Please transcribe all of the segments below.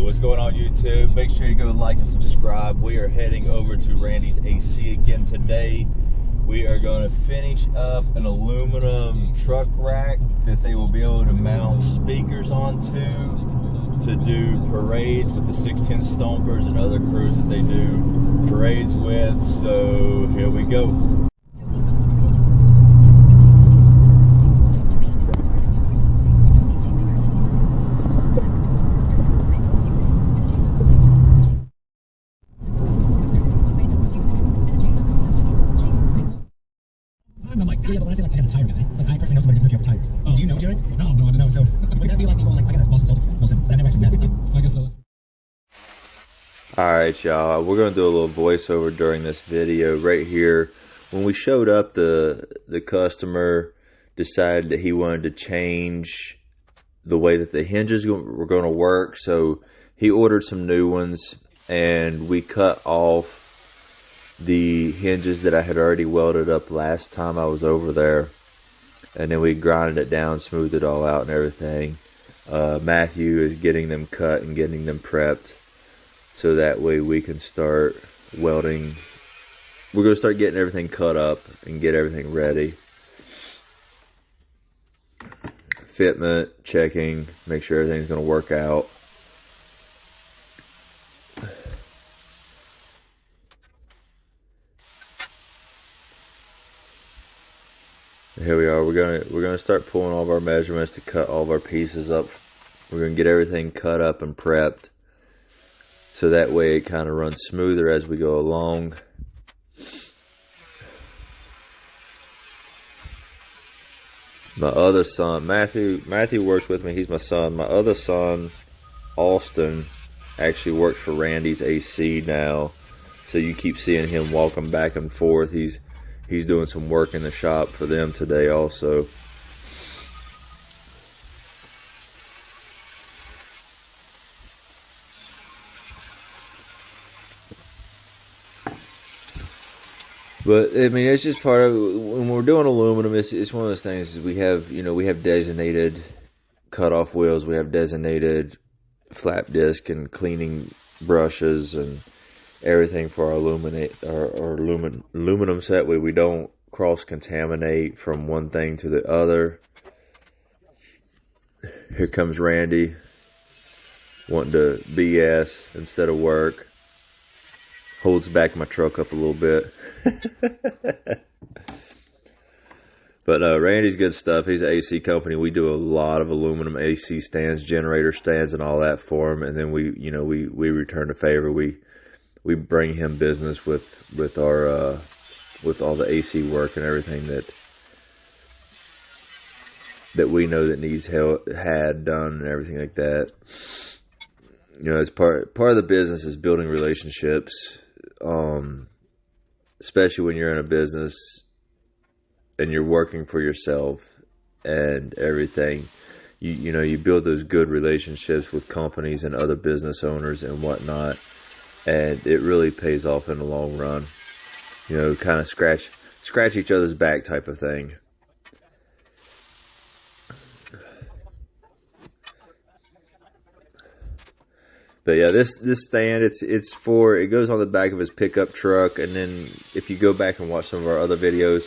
what's going on YouTube? Make sure you go like and subscribe. We are heading over to Randy's AC again today. We are going to finish up an aluminum truck rack that they will be able to mount speakers onto to do parades with the 610 Stompers and other crews that they do parades with. So here we go. I'm like, I want to say like I have a tire guy. It's like I personally know somebody who hook you up with tires. Oh. Do you know Jared? No, I didn't. No, so would that be like me going like I got a Boston Celtics guy? No sense. But I never actually met. I guess so. Alright y'all, we're going to do a little voiceover during this video right here. When we showed up, the customer decided that he wanted to change the way that the hinges were going to work. So he ordered some new ones and we cut off the hinges that I had already welded up last time I was over there, and then we grinded it down, smoothed it all out and everything. Matthew is getting them cut and getting them prepped so that way we can start welding. We're going to start getting everything cut up and get everything ready. Fitment, checking, make sure everything's going to work out. Here we are. We're gonna start pulling all of our measurements to cut all of our pieces up. We're gonna get everything cut up and prepped, so that way it kind of runs smoother as we go along. My other son, Matthew works with me. He's my son. My other son, Austin, actually works for Randy's AC now. So you keep seeing him walking back and forth. He's doing some work in the shop for them today also. But I mean, it's just part of when we're doing aluminum. It's one of those things. We have we have designated cutoff wheels. We have designated flap disc and cleaning brushes and everything for our aluminum set. We don't cross contaminate from one thing to the other. Here comes Randy wanting to BS instead of work. Holds back my truck up a little bit. But Randy's good stuff. He's an AC company. We do a lot of aluminum AC stands, generator stands, and all that for him. And then we return the favor. We bring him business with our with all the AC work and everything that we know that needs had done and everything like that. It's part of the business is building relationships, especially when you're in a business and you're working for yourself and everything. You build those good relationships with companies and other business owners and whatnot. And it really pays off in the long run. Kind of scratch each other's back type of thing. But yeah, this stand, it goes on the back of his pickup truck, and then if you go back and watch some of our other videos,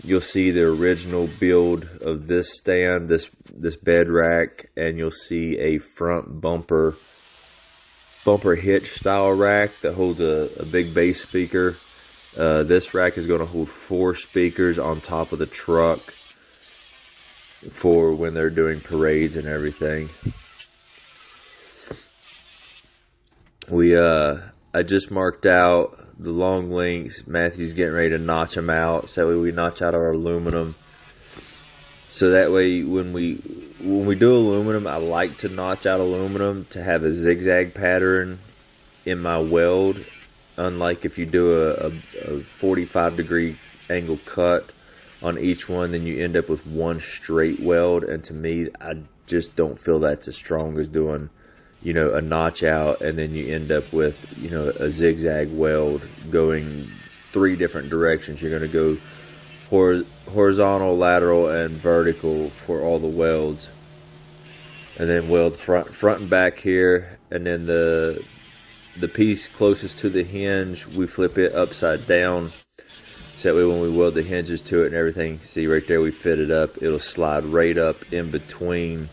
you'll see the original build of this stand, this bed rack, and you'll see a front bumper hitch style rack that holds a big bass speaker. This rack is going to hold 4 speakers on top of the truck for when they're doing parades and everything. I just marked out the long links. Matthew's getting ready to notch them out, so that way we notch out our aluminum. So that way when we do aluminum, I like to notch out aluminum to have a zigzag pattern in my weld. Unlike if you do a 45-degree angle cut on each one, then you end up with one straight weld. And to me, I just don't feel that's as strong as doing, a notch out, and then you end up with, a zigzag weld going 3 different directions. You're going to go horizontal, lateral, and vertical for all the welds. and then weld front and back here, and then the piece closest to the hinge, we flip it upside down, so that way when we weld the hinges to it and everything, see right there, we fit it up, it'll slide right up in between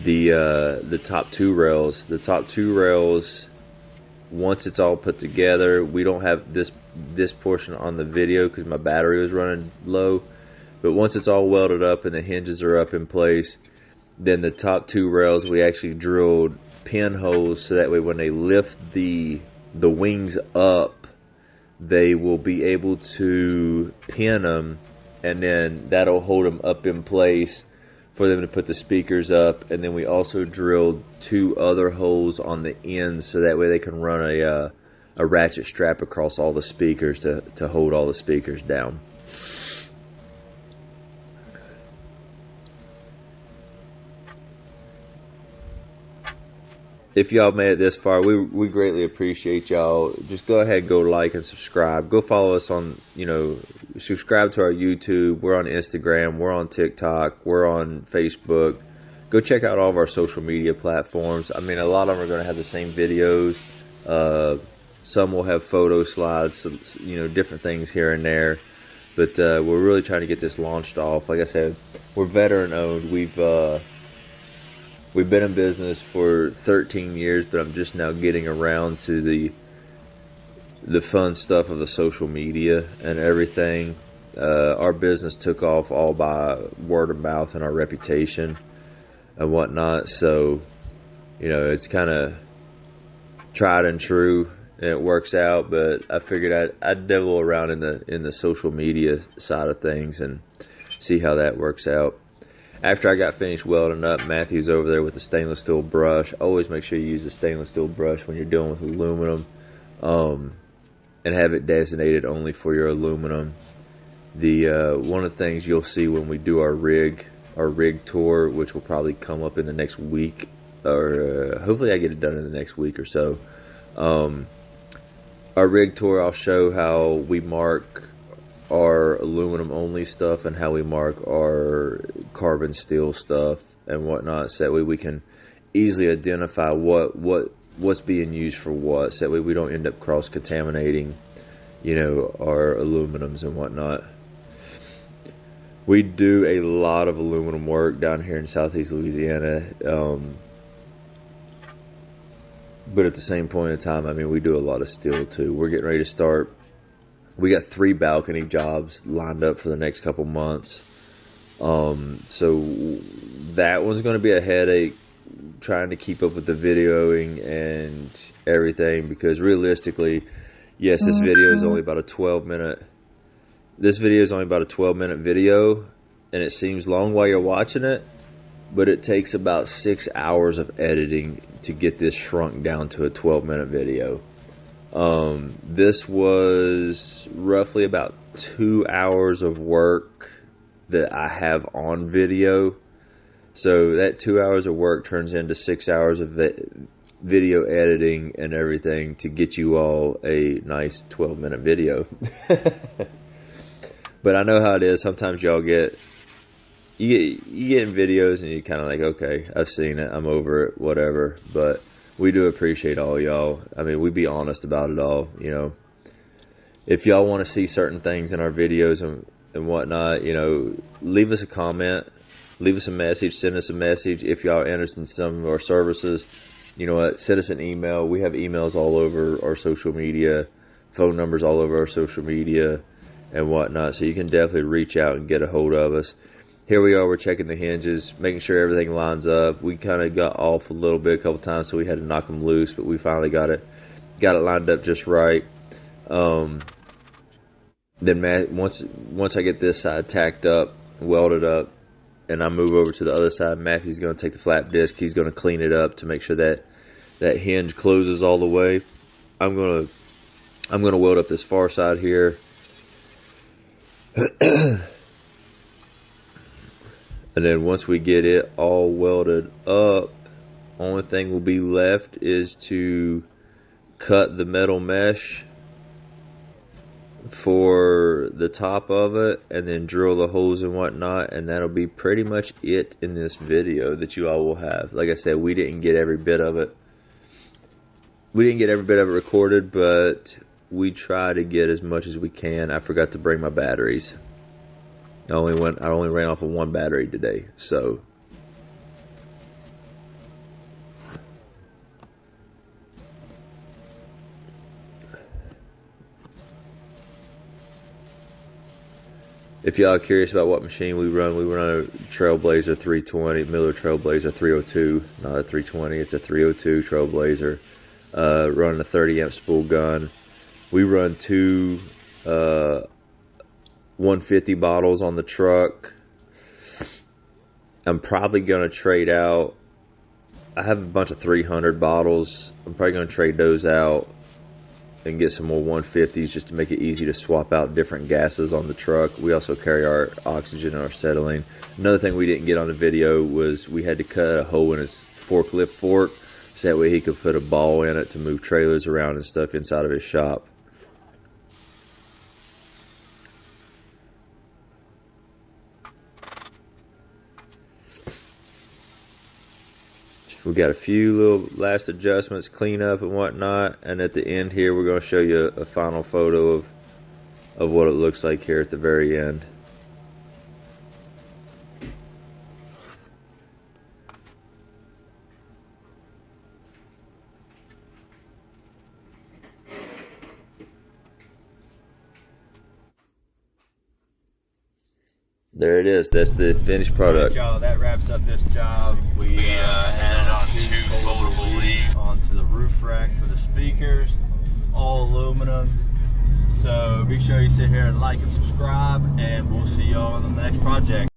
the top two rails. The top two rails, once it's all put together, we don't have this portion on the video because my battery was running low, but once it's all welded up and the hinges are up in place, then the top two rails, we actually drilled pinholes so that way when they lift the wings up, they will be able to pin them, and then that'll hold them up in place for them to put the speakers up. And then we also drilled 2 other holes on the ends so that way they can run a ratchet strap across all the speakers to hold all the speakers down. If y'all made it this far, we greatly appreciate y'all. Just go ahead and go like and subscribe. Go follow us on, subscribe to our YouTube. We're on Instagram. We're on TikTok. We're on Facebook. Go check out all of our social media platforms. I mean, a lot of them are going to have the same videos. Some will have photo slides, different things here and there. But we're really trying to get this launched off. Like I said, we're veteran owned. We've been in business for 13 years, but I'm just now getting around to the fun stuff of the social media and everything. Our business took off all by word of mouth and our reputation and whatnot. So, it's kind of tried and true, and it works out. But I figured I'd dabble around in the social media side of things and see how that works out. After I got finished welding up, Matthew's over there with the stainless steel brush. Always make sure you use the stainless steel brush when you're dealing with aluminum, and have it designated only for your aluminum. One of the things you'll see when we do our rig tour, which will probably come up in the next week, or hopefully I get it done in the next week or so. Our rig tour, I'll show how we mark our aluminum only stuff and how we mark our carbon steel stuff and whatnot, so that way we can easily identify what's being used for what, so that way we don't end up cross contaminating our aluminums and whatnot. We do a lot of aluminum work down here in Southeast Louisiana, but at the same point in time, I mean, we do a lot of steel too. We're getting ready to start. We got 3 balcony jobs lined up for the next couple months. So that one's going to be a headache, trying to keep up with the videoing and everything, because realistically, yes, this video is only about a 12-minute. This video is only about a 12-minute video, and it seems long while you're watching it, but it takes about 6 hours of editing to get this shrunk down to a 12-minute video. This was roughly about 2 hours of work that I have on video. So that 2 hours of work turns into 6 hours of video editing and everything to get you all a nice 12-minute video. But I know how it is. Sometimes y'all get in videos and you kind of like, okay, I've seen it, I'm over it, whatever. But we do appreciate all y'all. I mean, we be honest about it all, If y'all want to see certain things in our videos and whatnot, leave us a comment, leave us a message, send us a message. If y'all are interested in some of our services, send us an email. We have emails all over our social media, phone numbers all over our social media and whatnot. So you can definitely reach out and get a hold of us. Here we are, we're checking the hinges, making sure everything lines up. We kind of got off a little bit a couple times, so we had to knock them loose, but we finally got it lined up just right. Then once I get this side tacked up, welded up, and I move over to the other side, Matthew's going to take the flap disc. He's going to clean it up to make sure that hinge closes all the way. I'm going to weld up this far side here. And then once we get it all welded up, only thing will be left is to cut the metal mesh for the top of it, and then drill the holes and whatnot, and that'll be pretty much it in this video that you all will have. Like I said, we didn't get every bit of it. We didn't get every bit of it recorded, but we try to get as much as we can. I forgot to bring my batteries. I only ran off of one battery today, so if y'all are curious about what machine we run a Trailblazer 320, Miller Trailblazer 302, not a 320, it's a 302 Trailblazer, running a 30 amp spool gun. We run two 150 bottles on the truck. I'm probably going to trade out, I have a bunch of 300 bottles. I'm probably going to trade those out and get some more 150s just to make it easy to swap out different gases on the truck. We also carry our oxygen and our acetylene. Another thing we didn't get on the video was we had to cut a hole in his forklift fork so that way he could put a ball in it to move trailers around and stuff inside of his shop. We got a few little last adjustments, cleanup and whatnot, and at the end here we're going to show you a final photo of what it looks like here at the very end. There it is. That's the finished product. Y'all, that wraps up this job. We added on two foldable leaves onto the roof rack for the speakers, all aluminum. So be sure you sit here and like and subscribe, and we'll see y'all on the next project.